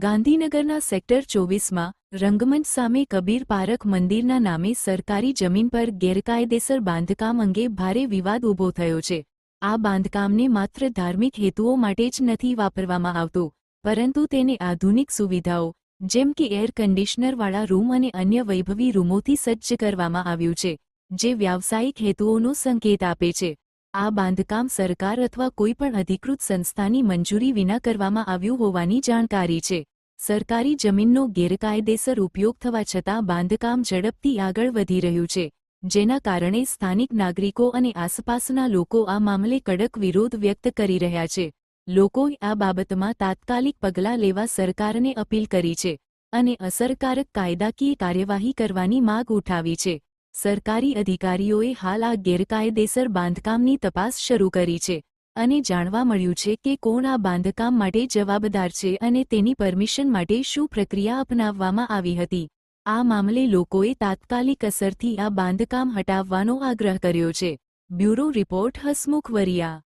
ગાંધીનગરના સેક્ટર 24માં રંગમંચ સામે કબીર પારખ મંદિરના નામે સરકારી જમીન પર ગેરકાયદેસર બાંધકામ અંગે ભારે વિવાદ ઊભો થયો છે। આ બાંધકામને માત્ર ધાર્મિક હેતુઓ માટે જ નથી વાપરવામાં આવતું, પરંતુ તેને આધુનિક સુવિધાઓ જેમ કે એર કન્ડિશનરવાળા રૂમ અને અન્ય વૈભવી રૂમોથી સજ્જ કરવામાં આવ્યું છે, જે વ્યાવસાયિક હેતુઓનો સંકેત આપે છે। આ બાંધકામ સરકાર અથવા કોઈપણ અધિકૃત સંસ્થાની મંજૂરી વિના કરવામાં આવ્યું હોવાની જાણકારી છે। સરકારી જમીનનો ગેરકાયદેસર ઉપયોગ થવા છતાં બાંધકામ ઝડપથી આગળ વધી રહ્યું છે, જેના કારણે સ્થાનિક નાગરિકો અને આસપાસના લોકો આ મામલે કડક વિરોધ વ્યક્ત કરી રહ્યા છે। લોકોએ આ બાબતમાં તાત્કાલિક પગલાં લેવા સરકારને અપીલ કરી છે અને અસરકારક કાયદાકીય કાર્યવાહી કરવાની માગ ઉઠાવી છે। સરકારી અધિકારીઓએ હાલ આ ગેરકાયદેસર બાંધકામની તપાસ શરૂ કરી છે અને જાણવા મળ્યું છે કે કોણ આ બાંધકામ માટે જવાબદાર છે અને તેની પરમિશન માટે શું પ્રક્રિયા અપનાવવામાં આવી હતી। આ મામલે લોકોએ તાત્કાલિક અસરથી આ બાંધકામ હટાવવાનો આગ્રહ કર્યો છે। Bureau report Hasmukh Variya.